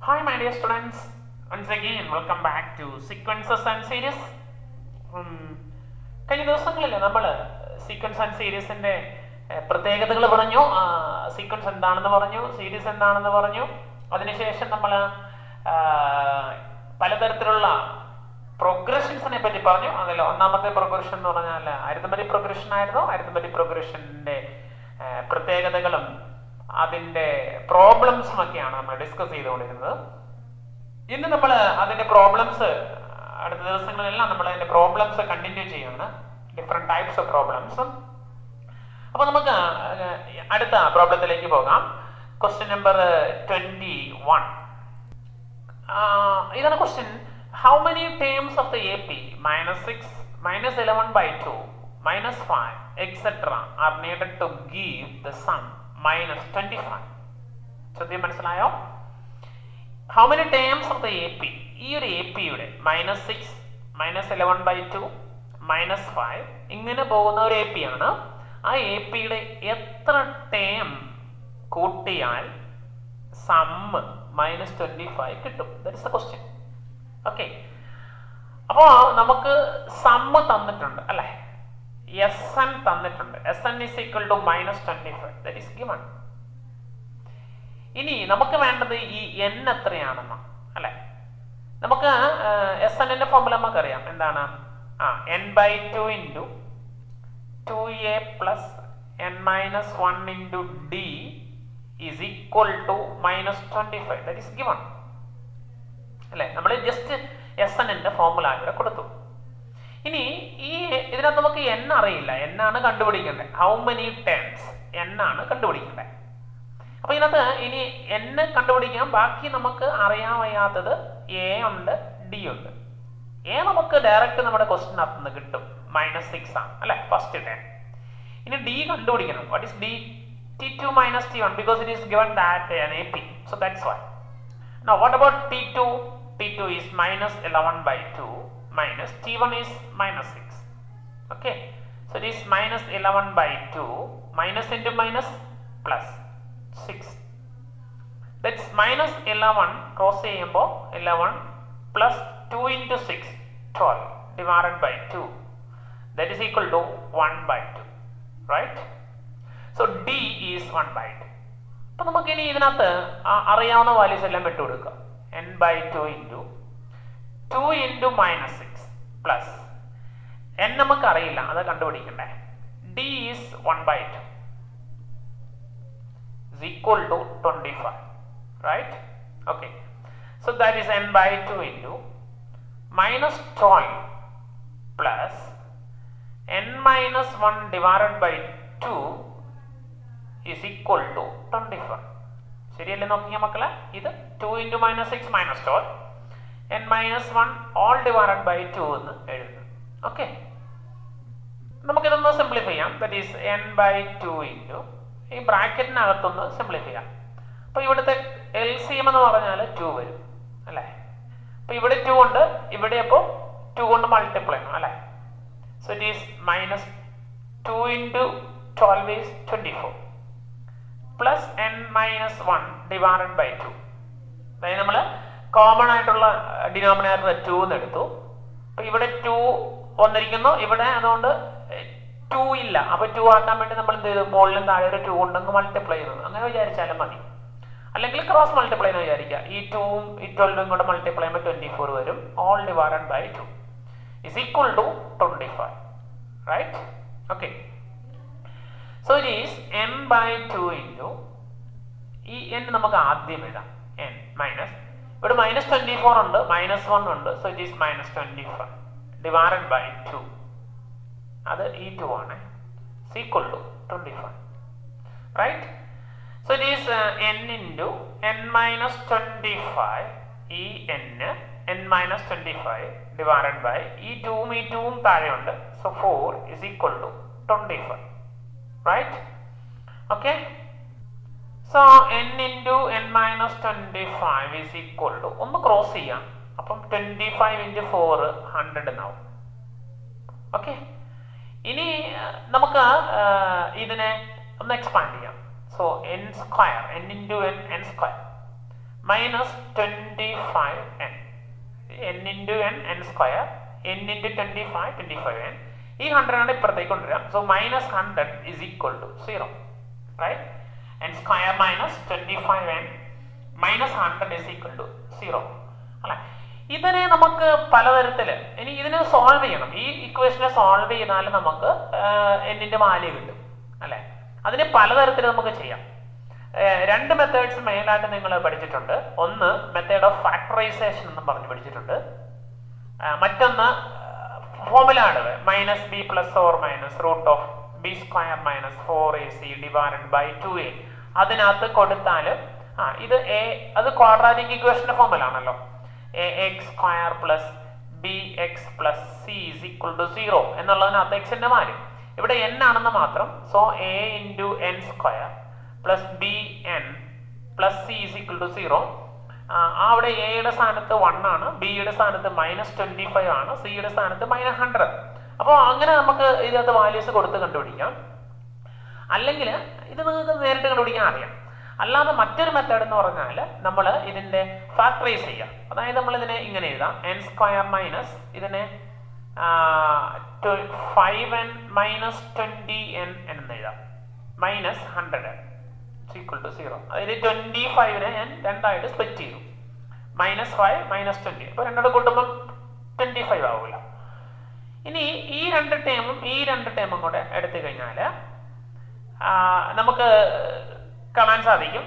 Hi, my dear students. Once again, welcome back to Sequences and Series. കഴിഞ്ഞ ദിവസങ്ങളിൽ നമ്മൾ sequence and സീരീസിന്റെ പ്രത്യേകതകൾ പറഞ്ഞു, സീക്വൻസ് എന്താണെന്ന് പറഞ്ഞു, സീരീസ് എന്താണെന്ന് പറഞ്ഞു. അതിനുശേഷം നമ്മൾ പലതരത്തിലുള്ള പ്രോഗ്രഷൻസിനെ പറ്റി പറഞ്ഞു. അതിൽ ഒന്നാമത്തെ പ്രോഗ്രഷൻ എന്ന് പറഞ്ഞാൽ അരിത്മെറ്റിക് പ്രോഗ്രഷൻ ആയിരുന്നു. അരിത്മെറ്റിക് പ്രോഗ്രഷന്റെ പ്രത്യേകതകളും അതിന്റെ പ്രോബ്ലംസും ഒക്കെയാണ് നമ്മൾ ഡിസ്കസ് ചെയ്തുകൊണ്ടിരുന്നത്. ഇന്ന് നമ്മൾ അതിന്റെ പ്രോബ്ലംസ് അടുത്ത ദിവസങ്ങളിലെല്ലാം നമ്മൾ അതിന്റെ പ്രോബ്ലംസ് കണ്ടിന്യൂ ചെയ്യാണ്, ഡിഫറെന്റ് ടൈപ്സ് ഓഫ് പ്രോബ്ലംസ്. അപ്പൊ നമുക്ക് അടുത്ത പ്രോബ്ലത്തിലേക്ക് പോകാം. Question number 21. ഇതാണ് question. How many terms of the AP -6, -11/2, -5 etc. are needed to give the sum -25? ചോദ്യം മനസ്സിലായോ? How many terms of the AP, ഈ ഒരു APയുടെ -6, -11/2, -5 ഇങ്ങനെ പോകുന്ന ഒരു AP ആണ്. ആ APയുടെ എത്ര ടേം കൂട്ടിയാൽ സമ്മ് -25 കിട്ടും? That is the question. Okay, അപ്പോൾ നമുക്ക് സമ്മ് തന്നിട്ടുണ്ട് അല്ലെ, SN തന്നിട്ടുണ്ട്. SN is equal to -25, that is given. ഇനി നമുക്ക് വേണ്ടത് ഈ n എത്രയാണെന്ന് അല്ലെ. നമുക്ക് SN ന്റെ ഫോർമുല നമുക്കറിയാം. എന്താണ്? n/2 into 2a plus n-1 into d is equal to -25, that is given അല്ലെ. നമ്മൾ ജസ്റ്റ് SN ന്റെ ഫോർമുല ഇവിടെ കൊടുത്തു. ഇനി ഇതിനകത്ത് നമുക്ക് n അറിയില്ല, n ആണ് കണ്ടുപിടിക്കേണ്ടത്. ഹൗ മെനി ടേംസ്, n ആണ് കണ്ടുപിടിക്കേണ്ടത്. അപ്പൊ ഇതിനകത്ത് ഇനി n കണ്ടുപിടിക്കാം. ബാക്കി നമുക്ക് അറിയാൻ വയ്യാത്തത് a ഉണ്ട്, d ഉണ്ട്. a നമുക്ക് ഡയറക്റ്റ് നമ്മുടെ ക്വസ്റ്റ്യനകത്ത് നിന്ന് കിട്ടും, -6 ആണ് അല്ലെ, ഫസ്റ്റ് ടേം. ഇനി d കണ്ടുപിടിക്കണം. What is d? T2 - T1 because it is given that an AP, so that's why. Now what about T2? T2 is -11/2 minus T1 is -6. Okay, so it is -11/2 minus into minus plus 6. That's -11 cross ചെയ്യുമ്പോൾ 11 plus 2 into 6 12 divided by 2, that is equal to 1/2, right? So D is 1/2. അപ്പോൾ നമുക്ക് ഇനി ഇതിനകത്ത് അറിയാവുന്ന values എല്ലാം ഇട്ട് കൊടുക്കാം. n/2 into 2 into -6 plus n നമുക്ക് അറിയില്ല, അത് കണ്ടുപിടിക്കണ്ടേ. D is 1/2 is equal to 25, right? Okay, so that is n/2 into -12 plus n-1 divided by 2 is equal to 25. ശരിയല്ലേ? നോക്കിയ മക്കളെ, ഇത് 2 into -6 -12 n-1 all divided by 2 എന്ന് എഴുതുന്നു. ഓക്കെ, നമുക്കിതൊന്ന് സിംപ്ലിഫൈ ചെയ്യാം. ദാറ്റ് ഈസ് n/2 into ഈ ബ്രാക്കറ്റിനകത്തൊന്ന് സിംപ്ലിഫൈ ചെയ്യാം. അപ്പൊ ഇവിടുത്തെ LCM എന്ന് പറഞ്ഞാൽ 2 വരും അല്ലെ. അപ്പൊ ഇവിടെ 2 ഉണ്ട്, ഇവിടെ അപ്പോൾ 2 കൊണ്ട് മൾട്ടിപ്ലൈ ചെയ്യണം അല്ലെ. So it is -2 into 12 is 24 plus n-1 divided by 2. അതായത് നമ്മൾ കോമൺ ആയിട്ടുള്ള ഡിനോമിനേറ്റർ 2 എന്ന് എടുത്തു. അപ്പൊ ഇവിടെ 2 വന്നിരിക്കുന്നു, ഇവിടെ അതുകൊണ്ട് 2 ഇല്ല. അപ്പൊ 2 ആക്കാൻ വേണ്ടി നമ്മൾ എന്ത് ചെയ്തു? മുകളിലും താഴെ ഒരു 2 ഉണ്ടെങ്കിൽ മൾട്ടിപ്ലൈ ചെയ്യുന്നത്, അങ്ങനെ വിചാരിച്ചാലും മതി. അല്ലെങ്കിൽ ക്രോസ് മൾട്ടിപ്ലൈ എന്ന് വിചാരിക്കുക. ഈ 2ഉം ഈ 12ഉം കൂടെ മൾട്ടിപ്ലൈ ചെയ്യുമ്പോൾ 24 വരും. All divided by 2 is equal to 25, right? Okay, so it is n/2 into ഈ n നമുക്ക് ആദ്യം എഴുതാം. n മൈനസ് ഇവിടെ -24 ഉണ്ട്, -1 ഉണ്ട്. So it is -25 divided by 2, അത് ഈ 2 ആണ്, equal to 25, right? So it is n into n-25, ഈ n-25 ഡിവൈഡഡ് ബൈ ഈ 2ഉം താഴെയുണ്ട്. So 4 is equal to 25, right? Okay, so n into n-25 is equal to, ഒന്ന് ക്രോസ് ചെയ്യാം. അപ്പം 25 into 4 100 എന്നാവും. ഓക്കെ, ഇനി നമുക്ക് ഇതിനെ ഒന്ന് എക്സ്പാൻഡ് ചെയ്യാം. So n square, n into n square minus 25n. n into n, n square, n into 25, 25n. ഈ 100 ആണ് ഇപ്പുറത്തേക്ക് കൊണ്ടുവരാം. So minus 100 is equal to 0. Right? n square minus 25n minus 100 is equal to 0. അല്ലേ? ഇതിനെ നമുക്ക് പലതരത്തില് ഇനി ഇതിനെ solve ചെയ്യണം. ഈ ഇക്വേഷനെ സോൾവ് ചെയ്താൽ നമുക്ക് എന്നിന്റെ വാല്യൂ കിട്ടും. അല്ലെ? അതിനെ പലതരത്തിൽ നമുക്ക് ചെയ്യാം. രണ്ട് മെത്തേഡ്സ് മെയിനായിട്ട് നിങ്ങൾ പഠിച്ചിട്ടുണ്ട്. ഒന്ന് മെത്തേഡ് ഓഫ് ഫാക്ടറൈസേഷൻ എന്ന് പറഞ്ഞ് പഠിച്ചിട്ടുണ്ട്. മറ്റൊന്ന് ഫോർമുലയാണ് minus B plus or minus root of B square minus 4ac divided by 2a. അതിനകത്ത് കൊടുത്താൽ ഇത് അത് ക്വാഡ്രാറ്റിക് ഇക്വേഷന്റെ ഫോർമുല ആണല്ലോ. ax square plus bx plus c is equal to 0 എന്നുള്ളതിനകത്ത് എക്സിന്റെ വാല്യൂ ഇവിടെ n ആണെന്ന് മാത്രം. So a into n square plus bn plus c is equal to 0. അവിടെ എയുടെ സ്ഥാനത്ത് 1 ആണ്, ബിയുടെ സ്ഥാനത്ത് മൈനസ് 25 ആണ്, സിയുടെ സ്ഥാനത്ത് മൈനസ് 100. അപ്പോൾ അങ്ങനെ നമുക്ക് ഇതിനകത്ത് വാല്യൂസ് കൊടുത്ത് കണ്ടുപിടിക്കാം. അല്ലെങ്കിൽ ഇത് നിങ്ങൾക്ക് നേരിട്ട് കണ്ടുപിടിക്കാൻ അറിയാം. അല്ലാതെ മറ്റൊരു മെത്തേഡ് എന്ന് പറഞ്ഞാൽ നമ്മൾ ഇതിന്റെ ഫാക്ടറൈസ് ചെയ്യാം. അതായത് നമ്മൾ ഇതിനെ ഇങ്ങനെ എഴുതാം, n സ്ക്വയർ മൈനസ് ഇതിനെ 5n മൈനസ് 20n എന്ന് എഴുതാം, മൈനസ് 100 ഈക്വൽ ടു 0. അതിൽ 25നെ ഞാൻ രണ്ടായിട്ട് സ്പ്ലിറ്റ് ചെയ്തു, മൈനസ് 5 മൈനസ് 20. അപ്പോൾ രണ്ടോട് കൂട്ടുമ്പം 25 ആവില്ല. ഇനി ഈ രണ്ട് ടേമും കൂടെ എടുത്തു കഴിഞ്ഞാൽ നമുക്ക് കാണാൻ സാധിക്കും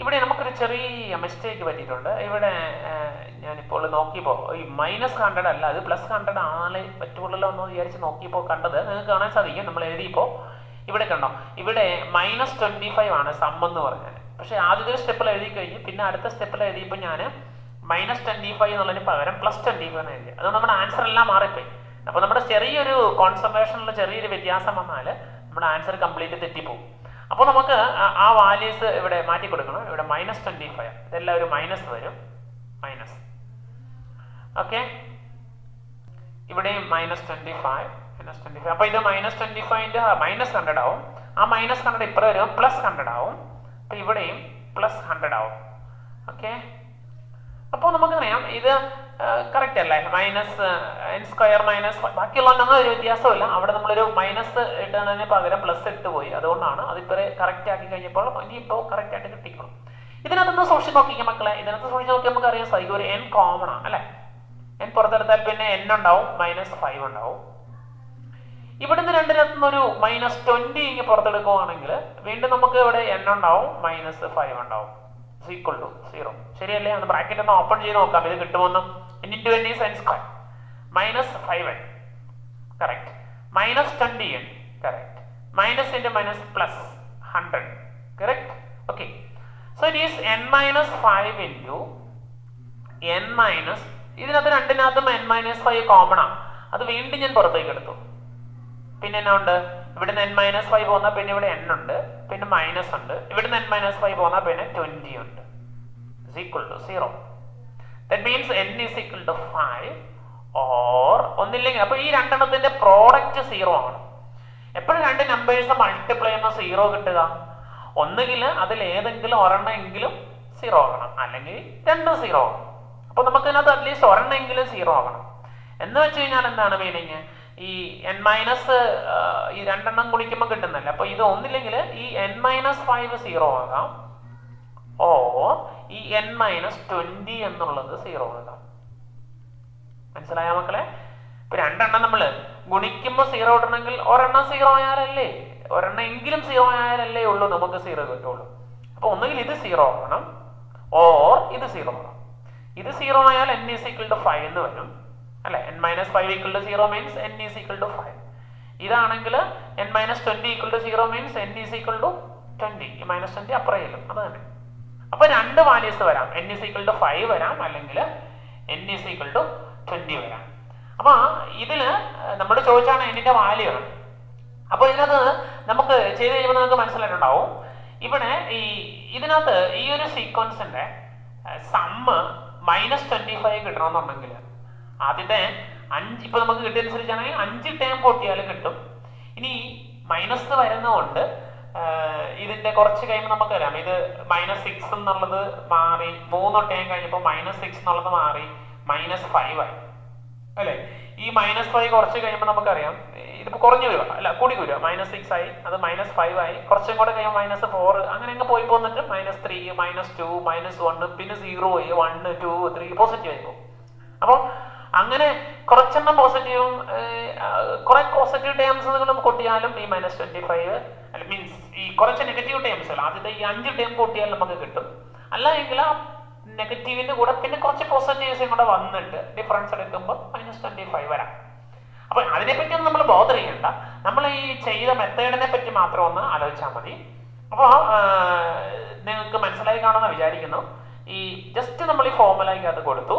ഇവിടെ നമുക്കൊരു ചെറിയ മിസ്റ്റേക്ക് പറ്റിയിട്ടുണ്ട്. ഇവിടെ ഞാനിപ്പോൾ നോക്കിയപ്പോൾ ഈ മൈനസ് 100 അല്ല, അത് പ്ലസ് 100 ആളെ പറ്റുള്ളൂ എന്ന് വിചാരിച്ച് നോക്കിയപ്പോൾ കണ്ടത് നിങ്ങൾക്ക് കാണാൻ സാധിക്കും. നമ്മൾ എഴുതിയപ്പോൾ ഇവിടെ കണ്ടോ, ഇവിടെ മൈനസ് 25 ആണ് സം എന്ന് പറഞ്ഞാൽ. പക്ഷെ ആദ്യത്തെ സ്റ്റെപ്പിൽ എഴുതി കഴിഞ്ഞ് പിന്നെ അടുത്ത സ്റ്റെപ്പിൽ എഴുതിയപ്പോൾ ഞാൻ മൈനസ് 25 എന്നുള്ളതിന് പകരം പ്ലസ് 25 എന്ന് എഴുതി. അതുകൊണ്ട് നമ്മുടെ ആൻസർ എല്ലാം മാറിപ്പോയി. അപ്പോൾ നമ്മുടെ ചെറിയൊരു കോൺസെൻട്രേഷനിൽ ചെറിയൊരു വ്യത്യാസം വന്നാൽ നമ്മുടെ ആൻസർ കംപ്ലീറ്റ് തെറ്റിപ്പോകും. അപ്പോൾ നമുക്ക് ആ വാല്യൂസ് ഇവിടെ മാറ്റി കൊടുക്കണം. ഇവിടെ മൈനസ് 25, ഇതെല്ലാം ഒരു മൈനസ് വരും, മൈനസ്. ഓക്കെ, ഇവിടെയും മൈനസ് 25. അപ്പൊ ഇത് മൈനസ് 25 മൈനസ് 100 ആവും. ആ മൈനസ് 100 ഇപ്പുറം വരും, പ്ലസ് 100 ആവും. അപ്പൊ ഇവിടെയും പ്ലസ് 100 ആവും. ഓക്കെ, അപ്പോൾ നമുക്കറിയാം ഇത് കറക്റ്റ് അല്ലേ. മൈനസ് n സ്ക്വയർ മൈനസ് ബാക്കിയുള്ളതൊന്നും ഒരു വ്യത്യാസമില്ല. അവിടെ നമ്മളൊരു മൈനസ് ഇടുന്നതിന് പകരം പ്ലസ് ഇട്ട് പോയി. അതുകൊണ്ടാണ് അതിപ്പോ കറക്റ്റ് ആക്കി കഴിഞ്ഞപ്പോൾ ഇനിയിപ്പോൾ കറക്റ്റ് ആയിട്ട് കിട്ടിക്കോളും. ഇതിനകത്തൊന്ന് സൂക്ഷിച്ച് നോക്കിക്കാം മക്കളെ. ഇതിനകത്ത് സൂക്ഷിച്ച് നോക്കിയാൽ നമുക്ക് അറിയാം സൈഗ ഒരു n കോമൺ ആണ് അല്ലെ. n പുറത്തെടുത്താൽ പിന്നെ n ഉണ്ടാവും, മൈനസ് 5 ഉണ്ടാവും. ഇവിടുന്ന് രണ്ടിനകത്തുനിന്ന് ഒരു മൈനസ് 20 ഇങ്ങനെ പുറത്തെടുക്കുകയാണെങ്കിൽ വീണ്ടും നമുക്ക് ഇവിടെ n ഉണ്ടാവും, മൈനസ് 5 ഉണ്ടാവും, ഈക്വൽ ടു 0. ശരിയല്ലേ? ഒന്ന് ബ്രാക്കറ്റ് ഒന്ന് ഓപ്പൺ ചെയ്ത് നോക്കാം ഇത് കിട്ടുമെന്ന്. n into n is n square, minus 5n, correct, minus 20n, correct, minus into minus plus 100, correct. Okay, so it is n minus 5 into n minus, ഇതിനകത്ത് രണ്ടിനകത്തും n minus 5 common ആണ്. അത് വീണ്ടും ഞാൻ പുറത്തേക്ക് എടുത്തു. പിന്നെ എന്നാ ഉണ്ട്, ഇവിടുന്ന് n minus 5 പോന്നാൽ പിന്നെ ഇവിടെ n ഉണ്ട്, പിന്നെ മൈനസ് ഉണ്ട്. ഇവിടുന്ന് n minus 5 പോന്നാൽ പിന്നെ 20 ഉണ്ട്, is equal to 0. That means n is equal to 5 or ഒന്നില്ലെങ്കിൽ. അപ്പൊ ഈ രണ്ടെണ്ണത്തിന്റെ പ്രോഡക്റ്റ് 0 ആണ്. എപ്പോഴും രണ്ട് നമ്പേഴ്സ് മൾട്ടിപ്ലൈ ചെയ്യുമ്പോൾ 0 കിട്ടുക, ഒന്നുകിൽ അതിൽ ഏതെങ്കിലും ഒരെണ്ണമെങ്കിലും 0 ആകണം, അല്ലെങ്കിൽ രണ്ടും 0 ആകണം. അപ്പൊ നമുക്ക് ഇതിനകത്ത് അറ്റ്ലീസ്റ്റ് ഒരെണ്ണമെങ്കിലും 0 ആകണം. എന്ന് വെച്ച് കഴിഞ്ഞാൽ എന്താണ് മീനിങ്, ഈ n മൈനസ് ഈ രണ്ടെണ്ണം ഗുണിക്കുമ്പോൾ കിട്ടുന്നല്ലേ. അപ്പൊ ഇത് ഒന്നില്ലെങ്കിൽ ഈ n മൈനസ് 5 0 ആകാം, ഓ ഈ n മൈനസ് 20 എന്നുള്ളത് 0 ആകാം. മനസ്സിലായ മക്കളെ? ഇപ്പൊ രണ്ടെണ്ണം നമ്മൾ ഗുണിക്കുമ്പോൾ 0 ഇടണമെങ്കിൽ ഒരെണ്ണം 0 ആയാലല്ലേ, ഒരെണ്ണം എങ്കിലും 0 ആയാലല്ലേ ഉള്ളൂ നമുക്ക് 0 കിട്ടുള്ളൂ. അപ്പൊ ഒന്നുകിൽ ഇത് 0 ആകണം, ഓർ ഇത് 0 ആകണം. ഇത് 0 ആയാൽ n is equal to 5 എന്ന് വരും അല്ലെ. n minus 5 equal to 0 means n is equal to 5. ഇതാണെങ്കിൽ n minus 20 equal to 0 means n is equal to 20. ഈ മൈനസ് 20 അപ്പുറം ചെല്ലും, അത് തന്നെ. അപ്പൊ രണ്ട് വാല്യൂസ് വരാം, n is equal to 5 വരാം, അല്ലെങ്കിൽ n is equal to 20 വരാം. അപ്പൊ ഇതില് നമ്മൾ ചോദിച്ചാണ് എന്നിന്റെ വാല്യൂ ആണ്. അപ്പൊ ഇതിനകത്ത് നമുക്ക് ചെയ്ത് കഴിയുമ്പോൾ നമുക്ക് മനസ്സിലായിട്ടുണ്ടാവും ഇവിടെ ഇതിനകത്ത് ഈ ഒരു സീക്വൻസിന്റെ സമ്മ് മൈനസ് 25 കിട്ടണമെന്നുണ്ടെങ്കിൽ ആദ്യത്തെ 5 ഇപ്പൊ നമുക്ക് കിട്ടിയതനുസരിച്ചാണെങ്കിൽ 5 ടേം കൂട്ടിയാലും കിട്ടും. ഇനി മൈനസ് വരുന്നതുകൊണ്ട് ഇതിന്റെ കുറച്ച് കഴിയുമ്പോൾ നമുക്കറിയാം ഇത് -6 എന്നുള്ളത് മാറി 3 ടൈം കഴിഞ്ഞപ്പോൾ -6 എന്നുള്ളത് മാറി -5 ആയി അല്ലെ. ഈ -5 കുറച്ച് കഴിയുമ്പോൾ നമുക്കറിയാം ഇതിപ്പോ കുറഞ്ഞു വരിക അല്ല കൂടി വരിക. -6 ആയി, അത് -5 ആയി, കുറച്ചും കൂടെ കഴിയുമ്പോൾ -4 അങ്ങനെ അങ്ങ് പോയി പോന്നിട്ട് -3 -2 -1 പിന്നെ 0 ആയി 1 2 3 പോസിറ്റീവ് ആയി പോകും. അപ്പോൾ അങ്ങനെ കുറച്ചെണ്ണം പോസിറ്റീവും കുറെ പോസിറ്റീവ് ടേംസുകളും കൂട്ടിയാലും ഈ -25 അല്ല മീൻസ് ഈ കുറച്ച് നെഗറ്റീവ് ടേംസ് അല്ല ആദ്യത്തെ ഈ 5 ടേം കൂട്ടിയാൽ നമുക്ക് കിട്ടും. അല്ല എങ്കിൽ ആ നെഗറ്റീവിന്റെ കൂടെ പിന്നെ കുറച്ച് പോസിറ്റീവ്സും കൂടെ വന്നിട്ട് ഡിഫറൻസ് എടുക്കുമ്പോൾ -25 വരാം. അപ്പൊ അതിനെപ്പറ്റി ഒന്നും നമ്മൾ ബോധർ ചെയ്യണ്ട, നമ്മൾ ഈ ചെയ്ത മെത്തേഡിനെ പറ്റി മാത്രം ഒന്ന് ആലോചിച്ചാൽ മതി. അപ്പോൾ നിങ്ങൾക്ക് മനസ്സിലായി കാണുമെന്ന് വിചാരിക്കുന്നു. ഈ ജസ്റ്റ് നമ്മൾ ഈ ഫോർമുലയ്ക്ക് അത് കൊടുത്തു,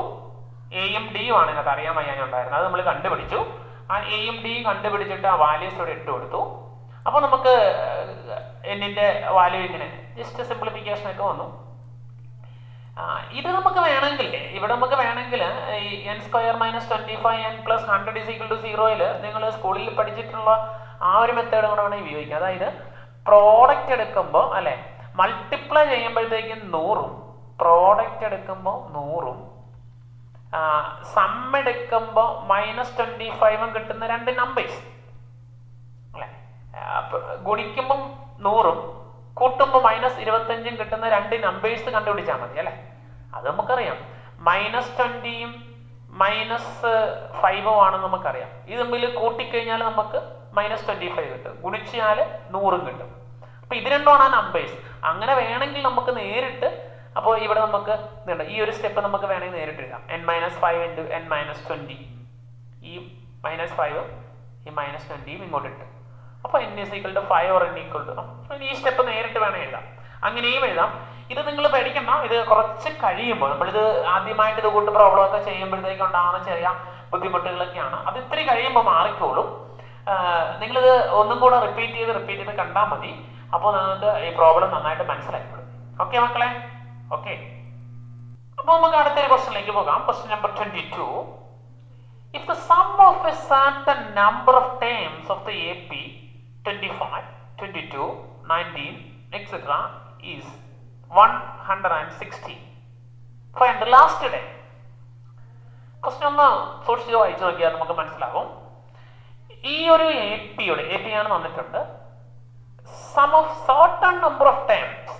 എയും ഡിയും ആണ് ഇതിനകത്ത് അറിയാൻ വയ്യാനുണ്ടായിരുന്നത്, അത് നമ്മൾ കണ്ടുപിടിച്ചു. ആ എയും ഡിയും കണ്ടുപിടിച്ചിട്ട് ആ വാല്യൂസ് ഇവിടെ ഇട്ട് കൊടുത്തു. അപ്പോൾ നമുക്ക് എന്നിന്റെ വാല്യൂ ഇങ്ങനെ ജസ്റ്റ് സിംപ്ലിഫിക്കേഷൻ ഒക്കെ വന്നു. ഇത് നമുക്ക് വേണമെങ്കിൽ ഇവിടെ നമുക്ക് വേണമെങ്കിൽ ഈ n² - 25 n + 100 = 0 നിങ്ങൾ സ്കൂളിൽ പഠിച്ചിട്ടുള്ള ആ ഒരു മെത്തേഡ് കൂടെ വേണമെങ്കിൽ ഉപയോഗിക്കാം. അതായത് പ്രോഡക്റ്റ് എടുക്കുമ്പോൾ അല്ലെ മൾട്ടിപ്ലൈ ചെയ്യുമ്പോഴത്തേക്കും 100ഉം പ്രോഡക്റ്റ് എടുക്കുമ്പോൾ 100ഉം സം എടുക്കുമ്പോൾ -25ഉം കിട്ടുന്ന രണ്ട് നമ്പേഴ്സ് അല്ലെ. ഗുണിക്കുമ്പോൾ 100ഉം കൂട്ടുമ്പോൾ -25ഉം കിട്ടുന്ന രണ്ട് നമ്പേഴ്സ് കണ്ടുപിടിച്ചാൽ മതി അല്ലെ. അത് നമുക്കറിയാം. -20ഉം -5ഉം ആണെന്ന് നമുക്കറിയാം. ഇത് തമ്മിൽ കൂട്ടിക്കഴിഞ്ഞാൽ നമുക്ക് -25 കിട്ടും, ഗുണിച്ചാൽ 100ഉം കിട്ടും. അപ്പൊ ഇത് രണ്ടുമാണ് ആ നമ്പേഴ്സ്. അങ്ങനെ വേണമെങ്കിൽ നമുക്ക് നേരിട്ട് അപ്പോൾ ഇവിടെ നമുക്ക് ഈ ഒരു സ്റ്റെപ്പ് നമുക്ക് വേണമെങ്കിൽ നേരിട്ട് എഴുതാം. n - 5 × n - 20 ഈ -5ഉം ഈ -20ഉം ഇങ്ങോട്ട് ഇട്ട് അപ്പോൾ n = 5 or n = ഈ സ്റ്റെപ്പ് നേരിട്ട് വേണം എഴുതാം. അങ്ങനെയും എഴുതാം. ഇത് നിങ്ങൾ പേടിക്കണ്ട, ഇത് കുറച്ച് കഴിയുമ്പോൾ നമ്മളിത് ആദ്യമായിട്ട് ഇത് കൂട്ട് പ്രോബ്ലം ഒക്കെ ചെയ്യുമ്പോഴത്തേക്ക് ഉണ്ടാകുന്ന ചെറിയ ബുദ്ധിമുട്ടുകളൊക്കെയാണ്. അത് ഇത്തിരി കഴിയുമ്പോൾ മാറിക്കോളും. നിങ്ങളിത് ഒന്നും കൂടെ റിപ്പീറ്റ് ചെയ്ത് കണ്ടാൽ മതി. അപ്പോൾ നിങ്ങൾക്ക് ഈ പ്രോബ്ലം നന്നായിട്ട് മനസ്സിലായിക്കോളും. ഓക്കെ മക്കളെ, ഓക്കെ. അപ്പോൾ നമുക്ക് അടുത്തൊരു ക്വസ്റ്റ്യനിലേക്ക് പോകാം. Question number 22. If the sum of a certain number of terms of the AP 25, 22, 19, etc. is 160, find the last term. Question ഒന്ന് സൂക്ഷിച്ച് വായിച്ചു നോക്കിയാൽ നമുക്ക് മനസ്സിലാവും. ഈ ഒരു AP ആണ് വന്നിട്ടുണ്ട്. Sum of certain number of terms,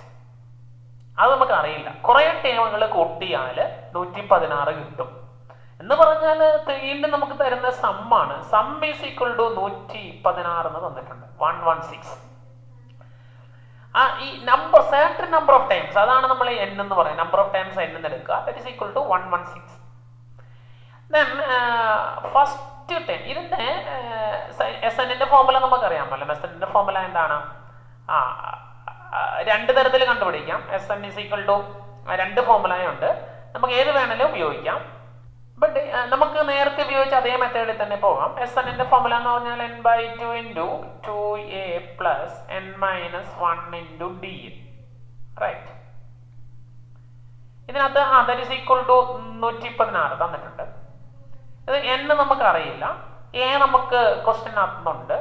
അത് നമുക്ക് അറിയില്ല. കുറെ ടേമുകൾ കൂട്ടിയാൽ 116 കിട്ടും എന്ന് പറഞ്ഞാൽ വീണ്ടും നമുക്ക് തരുന്ന സമ്മാണ്. സം ഈസ് ഈക്വൽ ടു 116 എന്ന് തന്നിട്ടുണ്ട്, 116. ഈ number certain number of times, അതാണ് നമ്മൾ n എന്ന് പറയുന്നത്. നമ്പർ ഓഫ് ടൈംസ് n എന്ന് എടുക്കുക, that is equal to 116. Then first time ഇതിന്റെ SNന്റെ ഫോർമുല നമുക്കറിയാമല്ലോ. SNന്റെ ഫോർമുല എന്താണ്? രണ്ട് തരത്തിൽ കണ്ടുപിടിക്കാം. SN ഈസ് ഈക്വൽ ടു രണ്ട് ഫോർമുലയുണ്ട്, നമുക്ക് ഏത് വേണമെങ്കിലും ഉപയോഗിക്കാം. ബട്ട് നമുക്ക് നേരത്തെ ഉപയോഗിച്ച അതേ മെത്തേഡിൽ തന്നെ പോകാം. SNന്റെ ഫോർമുല എന്ന് പറഞ്ഞാൽ n/2 × 2a + n - 1 × d, right. ഇതിനകത്ത് ദാറ്റ് ഈസ് ഈക്വൽ ടു 116 തന്നിട്ടുണ്ട്. ഇത് n നമുക്ക് അറിയില്ല, a നമുക്ക് ക്വസ്റ്റ്യനകത്തുണ്ട്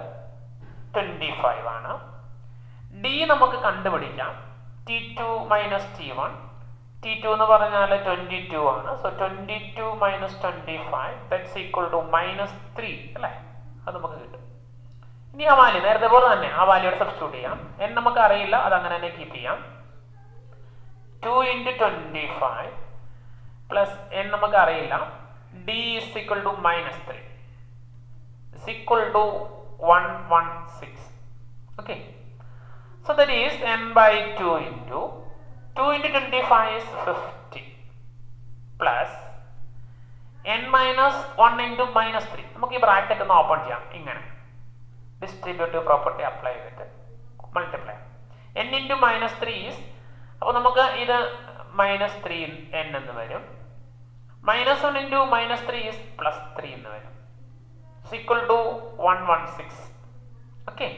25 ആണ്. d നമുക്ക് കണ്ടുപിടിക്കാം, t2 - t1. t2 എന്ന് പറഞ്ഞാൽ 22 ആണ്. സോ 22 - 25 ദാറ്റ്സ് ഈക്വൽ ടു -3 അല്ലേ, അത് നമുക്ക് കിട്ടും. ഇനി ആ വാല്യൂ നേരത്തെ പോലെ തന്നെ ആ വാല്യൂടെ സബ്സ്റ്റിറ്റ്യൂട്ട് ചെയ്യാം. n നമുക്ക് അറിയില്ല, അത് അങ്ങനെ തന്നെ കീപ്പ് ചെയ്യാം. 2 × 25 പ്ലസ് n നമുക്ക് അറിയില്ല, d is equal to -3 is equal to 116. Okay, so that is n/2 × 2 × 25 is 50 plus n - 1 × -3. നമുക്ക് ഈ ബ്രാക്കറ്റ് ഒന്ന് ഓപ്പൺ ചെയ്യാം. ഇങ്ങനെ ഡിസ്ട്രിബ്യൂട്ടീവ് പ്രോപ്പർട്ടി അപ്ലൈ ചെയ്തിട്ട് മൾട്ടിപ്ലൈ n × -3 is, അപ്പോൾ നമുക്ക് ഇത് -3n എന്ന് വരും. -1 × -3 is +3 എന്ന് വരും. is equal to 116. Okay,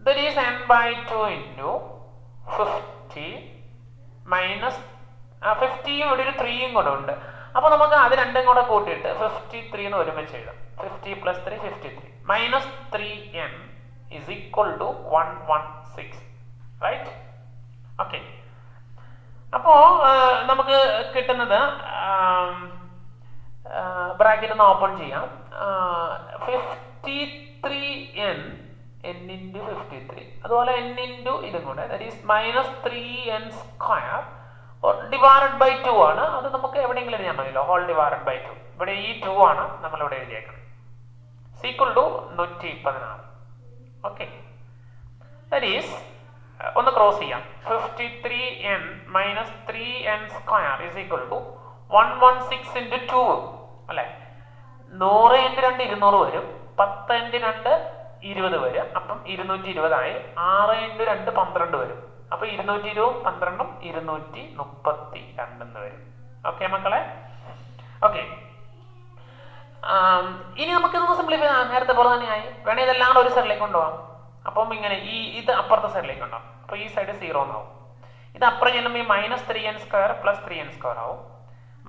that is n/2 × 50 minus 50 ഇവിടെ ഒരു 3 കൂടെ ഉണ്ട്. അപ്പോൾ നമുക്ക് അത് രണ്ടും കൂടെ കൂട്ടിയിട്ട് 53 എന്ന് ഒരുമിച്ച് എഴുതാം. 50 + 3 53 -3n is equal to 116, right? Okay. അപ്പോൾ നമുക്ക് കിട്ടുന്നത് ബ്രാക്കറ്റ് ഒന്ന് ഓപ്പൺ ചെയ്യാം. 53n ഇൻറ്റു 53, അതുപോലെ n ഇൻറ്റു ഇതും കൂടെ, that is -3n square divided by 2 ആണ്. അത് നമുക്ക് എവിടെയെങ്കിലും എഴുതിയാൽ മതിയല്ലോ, ഹോൾ ഡിവൈഡഡ് ബൈ 2. ഇവിടെ ഈ 2 ആണ് നമ്മളിവിടെ എഴുതിയേക്കുന്നത്. Equal to 116. Okay, that is ഒന്ന് ക്രോസ് ചെയ്യാം. 53n minus 3n square is equal to 116 into 2 അല്ലേ. 100 ഇൻറ്റു 2 200 വരും, 10 ഇൻറ്റു 2 20 വരും, അപ്പം 220 ആയി. 6 ഇൻറ്റു 2 12 വരും, അപ്പൊ 220 12 232 വരും. ഓക്കെ മക്കളെ, ഓക്കെ. ഇനി നമുക്ക് ഇതൊന്ന് സിംപ്ലിഫൈ ചെയ്യാം. നേരത്തെ പോലെ തന്നെയായി. വേണേ ഇതെല്ലാം ഒരു സൈഡിലേക്ക് കൊണ്ടുപോകാം. അപ്പം ഇങ്ങനെ ഇത് അപ്പുറത്തെ സൈഡിലേക്ക് ഉണ്ടാവും. അപ്പൊ ഈ സൈഡ് 0 എന്നാവും. ഇത് അപ്പുറം ചെല്ലുമ്പോൾ ഈ -3n square plus 3n square ആവും,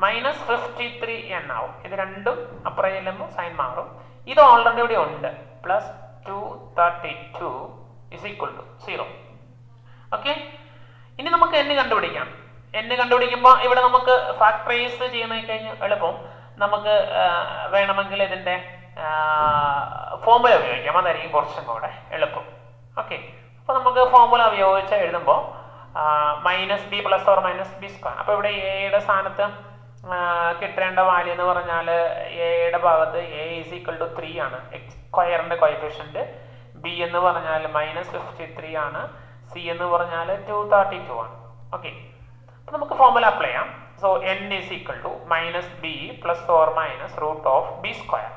-53n ആവും. ഇത് രണ്ടും അപ്പുറം ചെല്ലുമ്പോൾ സൈൻ മാറും. ഇത് ഓൾറെഡി ഇവിടെ ഉണ്ട്, plus 232 is equal to 0. Okay, ഇനി നമുക്ക് n കണ്ടുപിടിക്കാം. n കണ്ടുപിടിക്കുമ്പോൾ ഇവിടെ നമുക്ക് ഫാക്ടറൈസ് ചെയ്യുന്ന കഴിഞ്ഞ് എളുപ്പം നമുക്ക് വേണമെങ്കിൽ ഇതിന്റെ ഫോർമുല ഉപയോഗിക്കാം. അതായിരിക്കും കുറച്ചും കൂടെ എളുപ്പം. ഓക്കെ, അപ്പോൾ നമുക്ക് ഫോർമുല ഉപയോഗിച്ച് എഴുതുമ്പോൾ -b plus or -b square. അപ്പോൾ ഇവിടെ എയുടെ സ്ഥാനത്ത് കിട്ടേണ്ട വാല്യൂ എന്ന് പറഞ്ഞാൽ എയുടെ ഭാഗത്ത് a ഈസ് ഈക്വൽ ടു 3 ആണ്, സ്ക്വയറിന്റെ കോഎഫിഷ്യന്റ്. b എന്ന് പറഞ്ഞാൽ -53 ആണ്, c എന്ന് പറഞ്ഞാൽ 232 ആണ്. ഓക്കെ, അപ്പോൾ നമുക്ക് ഫോർമുല അപ്ലൈ ചെയ്യാം. So n is equal to -b plus or minus root of b square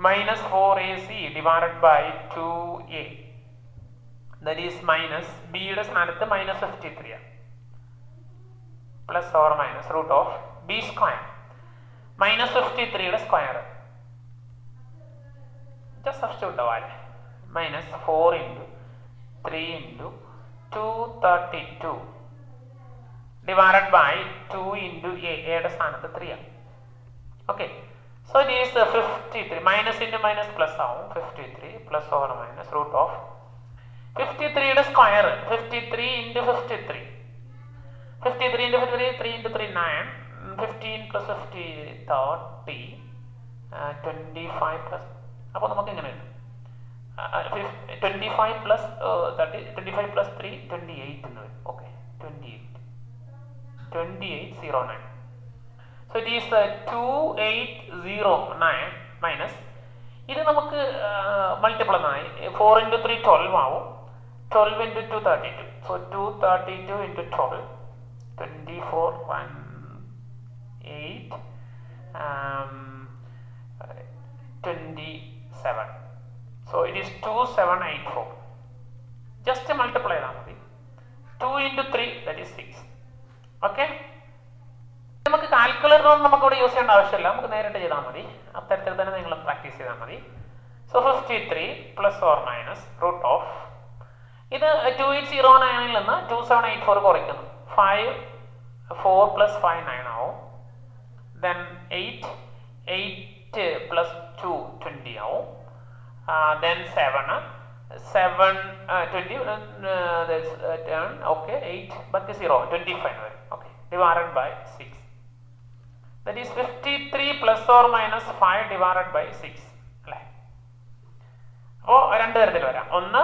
-4ac divided by 2a, that is minus b യുടെ സ്ഥാനത്ത് -53 ആണ്, plus or minus root of b square -53 യുടെ square just substitute value -4 into 3 into 232 divided by 2 into എയുടെ സ്ഥാനത്ത് 3 ആണ്. Okay, so it is 53 minus into minus plus ആവും, 53 plus or minus root of 53 യുടെ square 53 into 53, 53 into 53 3 into 3 9, 15 plus 50 30, 25 plus, അപ്പോൾ നമുക്ക് എങ്ങനെ ഉണ്ട് 25 പ്ലസ് 30, 25 പ്ലസ് 3 28 എന്ന് വരും. Okay, 2809. So it is 2809 minus ഇത് നമുക്ക് മൾട്ടിപ്പിൾ എന്നായി 4 into 3 12 ആവും, 12 into 2 32. So 232 into 12 24 1 8 27. So it is 2784. Just multiply ചെയ്താൽ മതി. 2 into 3 that is 6. ഓക്കെ, നമുക്ക് കാൽക്കുലേറ്റർ ഒന്നും നമുക്ക് ഇവിടെ യൂസ് ചെയ്യേണ്ട ആവശ്യമില്ല, നമുക്ക് നേരിട്ട് ചെയ്താൽ മതി. അത്തരത്തിൽ തന്നെ നിങ്ങൾ പ്രാക്ടീസ് ചെയ്താൽ മതി. So 53 plus or minus root of ഇത് 2809 നിന്ന് 2784 കുറയ്ക്കുന്നു, 5 4 പ്ലസ് 5 9 ആവും. ദെൻ 8 പ്ലസ് 2 20 ആവും. ദെൻ 7 20 ഓക്കെ 8 ബാക്കി 0 25 വരും. Okay, divided by 6, that is 53 plus or minus 5 divided by 6 അല്ലേ. അപ്പോൾ രണ്ട് തരത്തിൽ വരാം. ഒന്ന്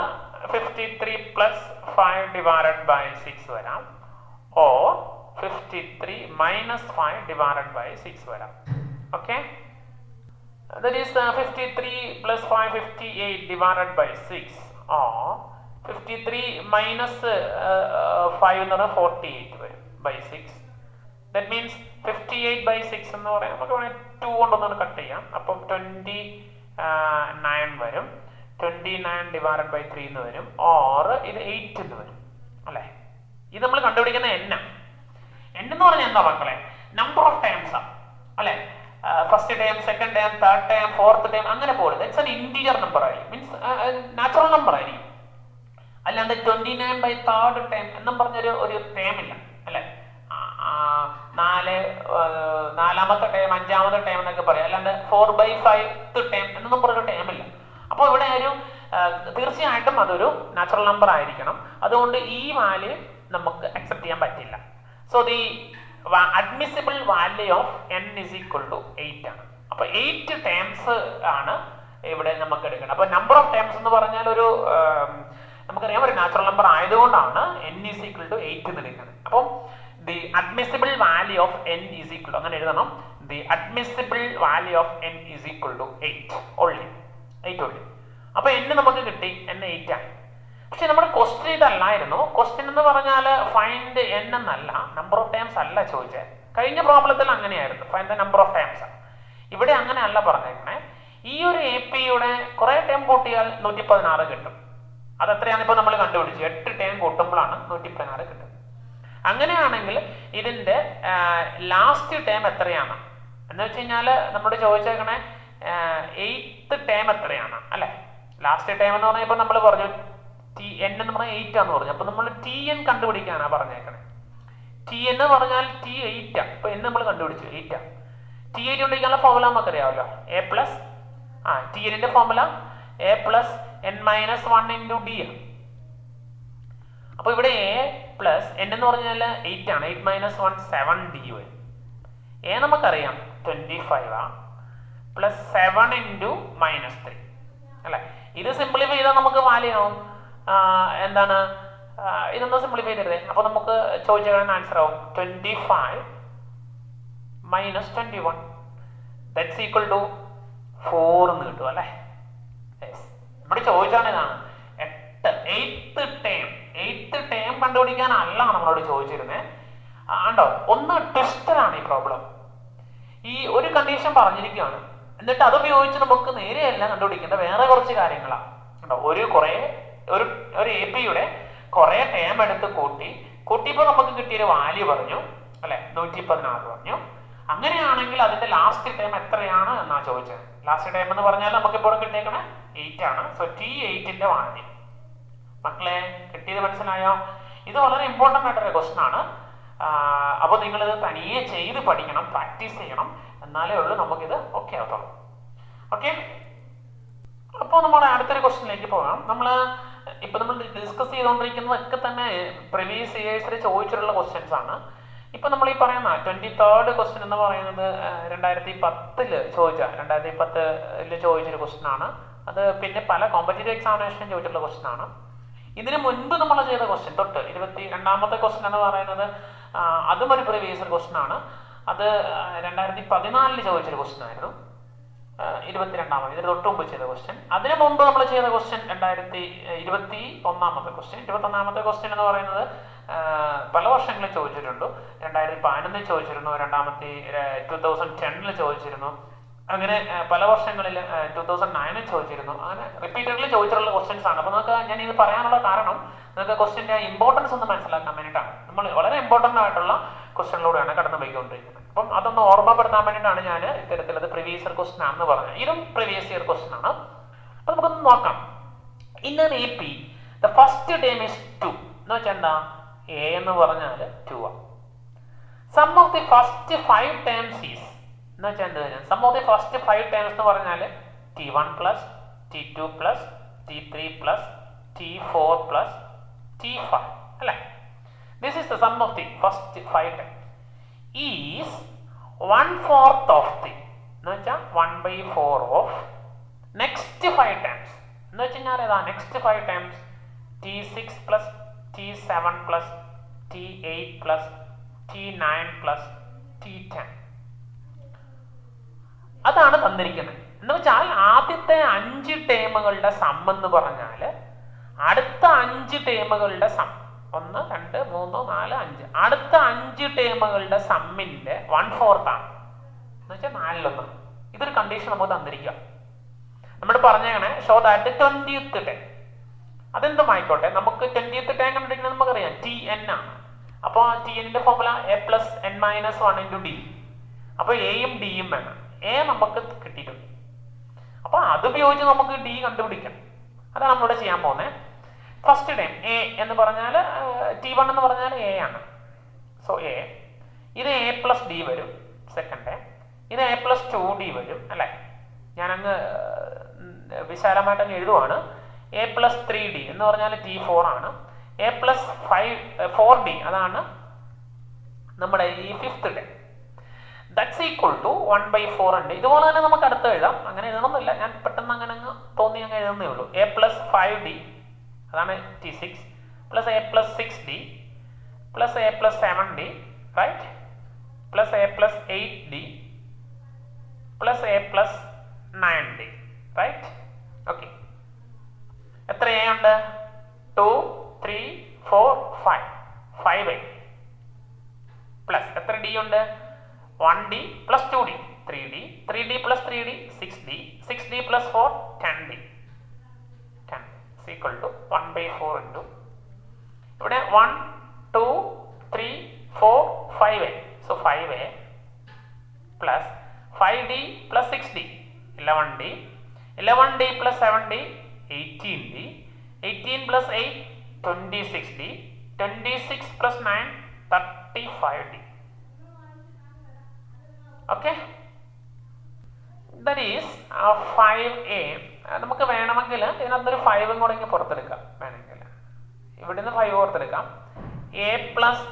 53 പ്ലസ് 5 ഡിവൈഡഡ് ബൈ 6 വരാം, ഓർ 53 മൈനസ് 5 ഡിവൈഡഡ് ബൈ 6 വരാം. Okay, that is 53 plus 5 58 divided by 6, or 53 minus 5 എന്ന് പറഞ്ഞാൽ 48 വരും by 6. That means 58 by 6 എന്ന് പറയാം. നമുക്ക് വേണമെങ്കിൽ 2 കൊണ്ടൊന്ന് കട്ട് ചെയ്യാം, അപ്പം 29 വരും. 29 ഡിവൈഡഡ് ബൈ 3 എന്ന് വരും, ഓർ ഇത് 8 എന്ന് വരും അല്ലേ. ഇത് നമ്മൾ കണ്ടുപിടിക്കുന്ന n എന്ന് പറഞ്ഞാൽ എന്താ മക്കളെ, നമ്പർ ഓഫ് ടൈംസ് ആണ് അല്ലേ. First time, second time, third time, fourth time അങ്ങനെ പോകുന്നത്. ഇറ്റ്സ് ആൻ ഇന്റീജർ നമ്പർ ആയി, മീൻസ് നാച്ചുറൽ നമ്പർ ആയിരിക്കും. അല്ലാണ്ട് 29 ബൈ തേർഡ് ടൈം എന്നും പറഞ്ഞൊരു ടൈം ഇല്ല അല്ലെ. നാലാമത്തെ ടൈം, അഞ്ചാമത്തെ ടൈം എന്നൊക്കെ പറയാം. അല്ലാണ്ട് 4 ബൈ 5 ടൈം എന്നൊന്നും പറഞ്ഞൊരു ടൈം ഇല്ല. അപ്പോൾ ഇവിടെ ഒരു തീർച്ചയായിട്ടും അതൊരു നാച്ചുറൽ നമ്പർ ആയിരിക്കണം. അതുകൊണ്ട് ഈ വാല്യൂ നമുക്ക് അക്സെപ്റ്റ് ചെയ്യാൻ പറ്റില്ല. So the admissible value of n is equal to 8 ആണ്. അപ്പൊ 8 ടേംസ് ആണ് ഇവിടെ നമുക്ക് എടുക്കണം. അപ്പൊ നമ്പർ ഓഫ് ടേംസ് എന്ന് പറഞ്ഞാൽ ഒരു നമുക്കറിയാം ഒരു നാച്ചുറൽ നമ്പർ ആയതുകൊണ്ടാണ് n is equal to 8 എന്ന് എടുക്കുന്നത്. അപ്പം the admissible value of n is equal to അങ്ങനെ എഴുതണം. The admissible value of n is equal to 8 only. അപ്പൊ n നമുക്ക് കിട്ടി, n 8 ആയി. പക്ഷെ നമ്മുടെ ക്വസ്റ്റ്യൻ ഇതല്ലായിരുന്നു. ക്വസ്റ്റ്യൻ എന്ന് പറഞ്ഞാൽ ഫൈൻഡ് n എന്നല്ല, നമ്പർ ഓഫ് ടൈംസ് അല്ല ചോദിച്ചത്. കഴിഞ്ഞ പ്രോബ്ലത്തിൽ അങ്ങനെയായിരുന്നു, find the number of times. ഇവിടെ അങ്ങനെ അല്ല പറഞ്ഞേക്കണേ. ഈ ഒരു എ പിയുടെ കുറെ ടൈം കൂട്ടിയാൽ 116 കിട്ടും. അത് എത്രയാണ് ഇപ്പോൾ നമ്മൾ കണ്ടുപിടിച്ചു, 8 ടൈം കൂട്ടുമ്പോഴാണ് 116 കിട്ടും. അങ്ങനെയാണെങ്കിൽ ഇതിന്റെ ലാസ്റ്റ് ടൈം എത്രയാണ് എന്ന് വെച്ച് കഴിഞ്ഞാൽ നമ്മളോട് ചോദിച്ചേക്കണേ 8th ടൈം എത്രയാണ് അല്ലെ. ലാസ്റ്റ് ടൈം എന്ന് പറഞ്ഞാൽ ഇപ്പൊ നമ്മൾ പറഞ്ഞു ടി എൻ എന്ന് പറഞ്ഞാൽ 8 ആന്ന് പറഞ്ഞു. അപ്പൊ നമ്മൾ ടി എൻ കണ്ടുപിടിക്കാനാ പറഞ്ഞേക്കണേ. ടി എൻ എന്ന് പറഞ്ഞാൽ ടി 8 ആ. അപ്പൊ എന്ന് നമ്മൾ കണ്ടുപിടിച്ചു 8 ആ. ടി 8 കണ്ടുപിടിക്കാനുള്ള ഫോർമുല നമുക്ക് അറിയാമല്ലോ, എ പ്ലസ് ടി എന്നിന്റെ formula A plus n minus 1 into D ആണ്. അപ്പൊ ഇവിടെ എ പ്ലസ് n എന്ന് പറഞ്ഞാൽ 8 ആണ്. 8 മൈനസ് 1 7 ഡി വരും. എ നമുക്കറിയാം 25 ആ, പ്ലസ് 7 ഇൻറ്റു മൈനസ് 3 അല്ലെ. ഇത് സിംപ്ലിഫൈ ചെയ്താൽ നമുക്ക് വാല്യൂ ആവും എന്താണ്, ഇതൊന്ന് സിംപ്ലിഫൈ ചെയ്തേ. അപ്പൊ നമുക്ക് ചോദിച്ചാൽ ആൻസർ ആവും 25 മൈനസ് 21 ദാറ്റ്സ് ഈക്വൽ ടു 4 എന്ന് കിട്ടും അല്ലെ. ഇവിടെ ചോദിച്ചാണ് ഇതാണ് 8th ടേം കണ്ടുപിടിക്കാനല്ല നമ്മളോട് ചോദിച്ചിരുന്നേ. ആണ്ടോ ഒന്ന് ട്വിസ്റ്ററാണ് ഈ പ്രോബ്ലം. ഈ ഒരു കണ്ടീഷൻ പറഞ്ഞിരിക്കുകയാണ്, എന്നിട്ട് അത് ഉപയോഗിച്ച് നമുക്ക് നേരെയല്ല കണ്ടുപിടിക്കേണ്ട വേറെ കുറച്ച് കാര്യങ്ങളാണ്. ഉണ്ടോ ഒരു എ പിയുടെ കുറെ ടേം എടുത്ത് കൂട്ടിയപ്പോൾ നമുക്ക് കിട്ടിയൊരു വാല്യൂ പറഞ്ഞു അല്ലെ, 116 പറഞ്ഞു. അങ്ങനെയാണെങ്കിൽ അതിന്റെ ലാസ്റ്റ് ടൈം എത്രയാണ് എന്നാ ചോദിച്ചത്. ലാസ്റ്റ് ടൈം എന്ന് പറഞ്ഞാൽ നമുക്ക് ഇപ്പോൾ കിട്ടിയേക്കണേ 8 ആണ്. സോ T8ന്റെ വാല്യൂ മക്കളെ കിട്ടിയത് മനസ്സിലായോ? ഇത് വളരെ ഇമ്പോർട്ടൻ്റ് ആയിട്ടൊരു ക്വസ്റ്റൻ ആണ്. അപ്പോൾ നിങ്ങളിത് തനിയെ ചെയ്ത് പഠിക്കണം, പ്രാക്ടീസ് ചെയ്യണം, എന്നാലേ ഉള്ളൂ നമുക്കിത് ഓക്കെ ആവത്തുള്ളൂ. ഓക്കെ, അപ്പോൾ നമ്മൾ അടുത്തൊരു ക്വസ്റ്റനിലേക്ക് പോകാം. നമ്മൾ ഡിസ്കസ് ചെയ്തുകൊണ്ടിരിക്കുന്നതൊക്കെ തന്നെ പ്രീവിയസ് ഇയേഴ്സിൽ ചോദിച്ചിട്ടുള്ള ക്വസ്റ്റ്യൻസ് ആണ്. ഇപ്പൊ നമ്മൾ ഈ പറയുന്ന 23rd ക്വസ്റ്റ്യൻ എന്ന് പറയുന്നത് 2010 ചോദിച്ചൊരു ക്വസ്റ്റ്യൻ ആണ്. അത് പിന്നെ പല കോമ്പറ്റേറ്റീവ് എക്സാമിനേഷനും ചോദിച്ചിട്ടുള്ള ക്വസ്റ്റ്യൻ ആണ്. ഇതിന് മുൻപ് നമ്മൾ ചെയ്ത ക്വസ്റ്റ്യൻ തൊട്ട് 22ാമത്തെ ക്വസ്റ്റ്യൻ എന്ന് പറയുന്നത് അതും ഒരു പ്രീവിയസ് ക്വസ്റ്റ്യൻ ആണ്. അത് 2014 ചോദിച്ചൊരു ക്വസ്റ്റ്യൻ ആയിരുന്നു. 22ാമത് ഇതിന് തൊട്ട് മുമ്പ് ചെയ്ത ക്വസ്റ്റ്യൻ. അതിന് മുമ്പ് നമ്മൾ ചെയ്ത ക്വസ്റ്റ്യൻ 2021ാമത്തെ ക്വസ്റ്റ്യൻ. 21ാമത്തെ ക്വസ്റ്റ്യൻ എന്ന് പറയുന്നത് പല വർഷങ്ങളിൽ ചോദിച്ചിട്ടുണ്ട്. 2011 ചോദിച്ചിരുന്നു, 2010 ചോദിച്ചിരുന്നു, അങ്ങനെ പല വർഷങ്ങളിൽ 2009 ചോദിച്ചിരുന്നു. അങ്ങനെ റിപ്പീറ്റഡ്ലി ചോദിച്ചിട്ടുള്ള ക്വസ്റ്റ്യൻസ് ആണ്. അപ്പൊ നമുക്ക് ഞാൻ ഇത് പറയാനുള്ള കാരണം നിങ്ങൾക്ക് ക്വസ്റ്റ്യൻ്റെ ഇമ്പോർട്ടൻസ് ഒന്ന് മനസ്സിലാക്കാൻ വേണ്ടിയിട്ടാണ്. നമ്മൾ വളരെ ഇമ്പോർട്ടൻ്റ് ആയിട്ടുള്ള ക്വസ്റ്റ്യനിലൂടെയാണ് കടന്നു പോയിക്കൊണ്ടിരിക്കുന്നത്. അപ്പം അതൊന്ന് ഓർമ്മപ്പെടുത്താൻ വേണ്ടിയിട്ടാണ് ഞാൻ ഇത്തരത്തിലത് പ്രീവിയസ് ഇയർ ക്വസ്റ്റ്യൻ ആണെന്ന് പറഞ്ഞത്. ഇതും പ്രീവിയസ് ഇയർ ക്വസ്റ്റ്യൻ ആണ്. അപ്പൊ നമുക്കൊന്ന് നോക്കാം. In N A P the first term is 2 എന്ന് വെച്ചാൽ എന്താ, എ എന്ന് പറഞ്ഞാൽ 2 ആണ്. Sum of the first 5 terms is എന്ന് വെച്ചാൽ എന്ത് വരും, sum of the first 5 terms എന്ന് പറഞ്ഞാൽ T1 plus T2 plus T3 plus T4 plus T5 അല്ലേ. This is the sum of the first 5 terms is 1/4 of the എന്ന് വെച്ചാൽ 1/4 of next 5 terms എന്ന് വെച്ച് കഴിഞ്ഞാൽ ഏതാ next 5 terms T6 plus T7 plus T8 plus T9 plus T10 അതാണ് തന്നിരിക്കുന്നത്. എന്ന് വെച്ചാൽ ആദ്യത്തെ 5 ടേമുകളുടെ സം എന്ന് പറഞ്ഞാൽ അടുത്ത 5 ടേമുകളുടെ സം 1 2 3 4 5 അടുത്ത 5 ടേമുകളുടെ സമ്മിന്റെ 1/4 ആണ് എന്ന് വെച്ചാൽ 4/1. ഇതൊരു കണ്ടീഷൻ നമുക്ക് തന്നിരിക്കുക. നമ്മൾ പറഞ്ഞേക്കണേ ഷോ ദാറ്റ് 20th ടേം അതെന്തും ആയിക്കോട്ടെ, നമുക്ക് 20th ടേം കണ്ടിരിക്കുന്നത് നമുക്കറിയാം Tn ആണ്. അപ്പോൾ Tnന്റെ formula A plus n minus 1 into D. അപ്പോൾ എയും ഡിയും വേണം. എ നമുക്ക് കിട്ടിയിട്ടുണ്ട്. അപ്പോൾ അത് ഉപയോഗിച്ച് നമുക്ക് ഡി കണ്ടുപിടിക്കാം. അതാണ് നമ്മളിവിടെ ചെയ്യാൻ പോകുന്നത്. ഫസ്റ്റ് ടൈം എ എന്ന് പറഞ്ഞാൽ T1 എന്ന് പറഞ്ഞാൽ എ ആണ്. സോ എ ഇത് എ പ്ലസ് ഡി വരും. സെക്കൻഡ് ടൈം ഇത് എ പ്ലസ് 2d വരും അല്ലേ. ഞാനങ്ങ് വിശാലമായിട്ടങ്ങ് എഴുതുവാണ്. എ പ്ലസ് 3d എന്ന് പറഞ്ഞാൽ T4 ആണ്. എ പ്ലസ് 4d അതാണ് നമ്മുടെ ഈ 5th day. That's equal to 1/4 ഉണ്ട്. ഇതുപോലെ തന്നെ നമുക്ക് അടുത്ത് എഴുതാം. അങ്ങനെ എഴുതണമെന്നില്ല, ഞാൻ പെട്ടെന്ന് അങ്ങനെ അങ്ങ് തോന്നി അങ്ങ് എഴുതുന്നേ ഉള്ളൂ. എ പ്ലസ് 5d അതാണ് T6 plus A plus 6d plus A plus 7d right plus A plus 8d plus A plus 9d right. Okay, എത്ര എ ഉണ്ട്? 2 3 4 5 5a പ്ലസ് എത്ര ഡി ഉണ്ട്? 1d plus 2d 3d 3d plus 3d 6d 6d plus 4 10d 10 is equal to 1/4 into ഇവിടെ 1 2 3 4 5a, so 5a plus 5d plus 6d 11d 11d plus 7d 18d 18 plus 8 26d 26 plus 9 35d. Okay, that is 5a. നമുക്ക് വേണമെങ്കിൽ ഇതിനകത്തൊരു 5 കൂടെ ഇങ്ങനെ പുറത്തെടുക്കാം. വേണമെങ്കിൽ ഇവിടുന്ന് 5 പുറത്തെടുക്കാം. a plus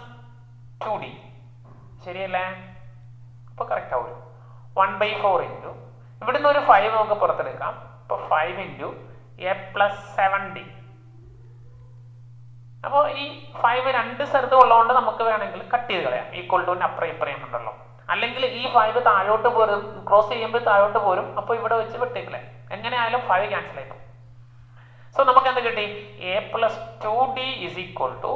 2d ശരിയല്ലേ? അപ്പോൾ കറക്റ്റ് ആവും. 1/4 ഇൻറ്റു ഇവിടുന്ന് ഒരു 5 നമുക്ക് പുറത്തെടുക്കാം. അപ്പോൾ 5 ഇൻറ്റു എ പ്ലസ് 7d. അപ്പോൾ ഈ 5 രണ്ട് സ്ഥലത്ത് ഉള്ളതുകൊണ്ട് നമുക്ക് വേണമെങ്കിൽ കട്ട് ചെയ്ത് കളയാം. ഈക്വൽ ടു അപ്പുറം ഇപ്പുറം ഉണ്ടല്ലോ. അല്ലെങ്കിൽ ഈ 5 താഴോട്ട് പോരും, ക്രോസ് ചെയ്യുമ്പോൾ താഴോട്ട് പോരും. അപ്പോൾ ഇവിടെ വെച്ച് വെട്ടിക്കളെ എങ്ങനെയായാലും 5 ക്യാൻസൽ ആയിട്ടു. സോ നമുക്ക് എന്ത് കിട്ടി? A plus 2d is equal to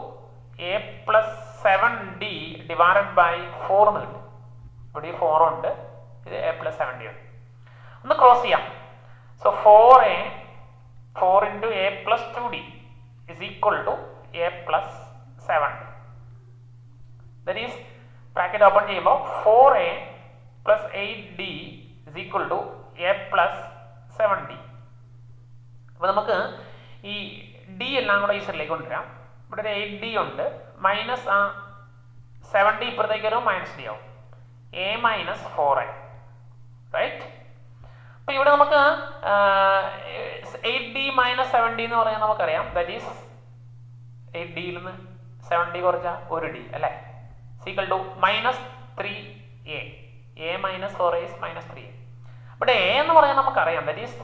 A plus 7d divided by 4 എന്ന് കിട്ടും. ഇവിടെ 4 ഉണ്ട്, ഇത് എ പ്ലസ് 7d ഉണ്ട്. ഒന്ന് ക്രോസ് ചെയ്യാം. So 4 into A plus 2d is equal to A plus 7d. That is bracket open ചെയ്യുമ്പോൾ 4a plus 8d is equal to A plus 7d. അപ്പോൾ നമുക്ക് ഈ ഡി എല്ലാം കൂടെ ഈ സൈഡിലേക്ക് കൊണ്ടുവരാം. ഇവിടെ ഒരു 8d ഉണ്ട്, മൈനസ് ആ 7d ഇപ്പുറത്തേക്ക് ഒരു -d ആവും. a minus 4a right. അപ്പോൾ ഇവിടെ നമുക്ക് 8d മൈനസ് 7d എന്ന് പറയാൻ നമുക്കറിയാം. ദാറ്റ് ഈസ് 8dയിൽ നിന്ന് 7d കുറച്ചാൽ 1d അല്ലേ? Equal to -3a. a minus 4a is -3a. ഇവിടെ a എന്ന് പറയാൻ നമുക്കറിയാം. ദാറ്റ് ഈസ്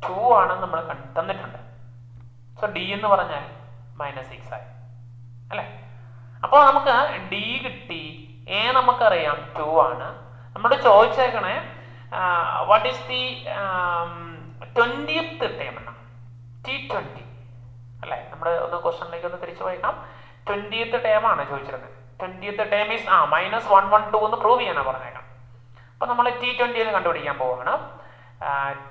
2 ആണെന്ന് നമ്മൾ തന്നിട്ടുണ്ട്. സോ d എന്ന് പറഞ്ഞാൽ -6 ആയി അല്ലേ? അപ്പോൾ നമുക്ക് d കിട്ടി. a നമുക്കറിയാം 2 ആണ്. നമ്മുടെ ചോദിച്ചേക്കണേ what is the 20th term എന്നാ? T20 അല്ലേ? നമ്മുടെ ഒന്ന് ക്വസ്റ്റനിലേക്ക് ഒന്ന് തിരിച്ചു പോയേക്കാം. 20th ടേം ആണ് ചോദിച്ചിരുന്നത്. 20th ടേം ഈസ് -112 എന്ന് പ്രൂവ് ചെയ്യാനാണ് പറഞ്ഞേക്കാം. അപ്പോൾ നമ്മൾ T20 കണ്ടുപിടിക്കാൻ പോവുകയാണ്.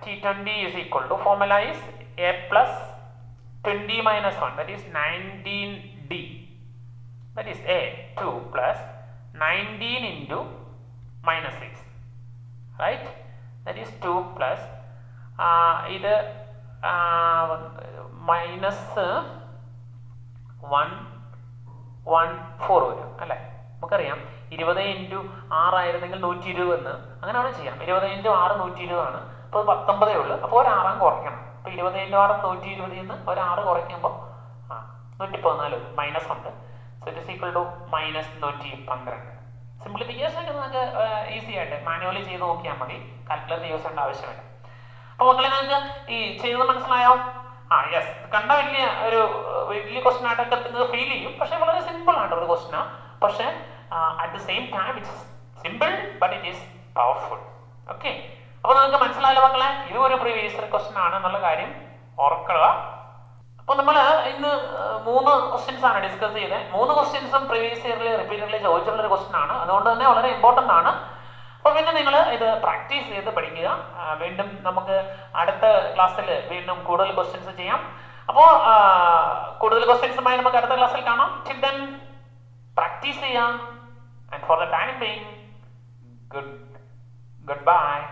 T20 is equal to formula is a plus 20 minus 1, that is 19d. That is a 2 plus 19 into -6, right? That is 2 plus ഇത് -114 വരും അല്ലേ? നമുക്കറിയാം 20 ഇൻറ്റു 6 ആയിരുന്നെങ്കിൽ 120 എന്ന് അങ്ങനെയാണ് ചെയ്യാം. 20 ഇൻറ്റു 6 120 ആണ്. അപ്പോൾ 19 ഉള്ളൂ. അപ്പോൾ ഒരു 6 കുറയ്ക്കണം. അപ്പോൾ 20 ഇൻറ്റു 6 120 എന്ന് ഒരു 6 കുറയ്ക്കുമ്പോൾ 114 മൈനസ് ഉണ്ട്. So it is equal to -112. Simplification ഒക്കെ നമുക്ക് ഈസി ആയിട്ട് മാനുവലി ചെയ്ത് നോക്കിയാൽ മതി. കാൽക്കുലേറ്റർ യൂസ് ചെയ്യേണ്ട ആവശ്യമില്ല. അപ്പോൾ മക്കളെ നിങ്ങൾക്ക് ഈ ചെയ്തത് മനസ്സിലായോ? യെസ്, കണ്ട വലിയ ക്വസ്റ്റൻ ആയിട്ടൊക്കെ നിങ്ങൾക്ക് ഫീൽ ചെയ്യും. പക്ഷേ വളരെ സിമ്പിൾ ആയിട്ട് ഒരു ക്വസ്റ്റനാണ്. പക്ഷേ at the same time it's simple but it is powerful. Okay, അപ്പോൾ നിങ്ങൾക്ക് മനസ്സിലായല്ലോ മക്കളെ, ഇത് ഒരു പ്രീവിയസ് ഇയർ ക്വസ്റ്റൻ ആണ് എന്നുള്ള കാര്യം ഓർക്കുക. അപ്പോൾ നമ്മൾ ഇന്ന് 3 ക്വസ്റ്റ്യൻസ് ആണ് ഡിസ്കസ് ചെയ്തത്. 3 ക്വസ്റ്റ്യൻസും പ്രീവിയസ് ഇയറിൽ റിപ്പീറ്റഡ്ലി ചോദിച്ചുള്ള ഒരു ക്വസ്റ്റൻ ആണ്. അതുകൊണ്ട് തന്നെ വളരെ ഇമ്പോർട്ടൻ്റ് ആണ്. അപ്പോൾ പിന്നെ നിങ്ങൾ ഇത് പ്രാക്ടീസ് ചെയ്ത് പഠിക്കുക. വീണ്ടും നമുക്ക് അടുത്ത ക്ലാസ്സിൽ വീണ്ടും കൂടുതൽ ക്വസ്റ്റ്യൻസ് ചെയ്യാം. അപ്പോൾ കൂടുതൽ ക്വസ്റ്റ്യൻസുമായി നമുക്ക് അടുത്ത ക്ലാസ്സിൽ കാണാം. ടിൽ ദെൻ പ്രാക്ടീസ് ചെയ്യാം. And for the time being, goodbye.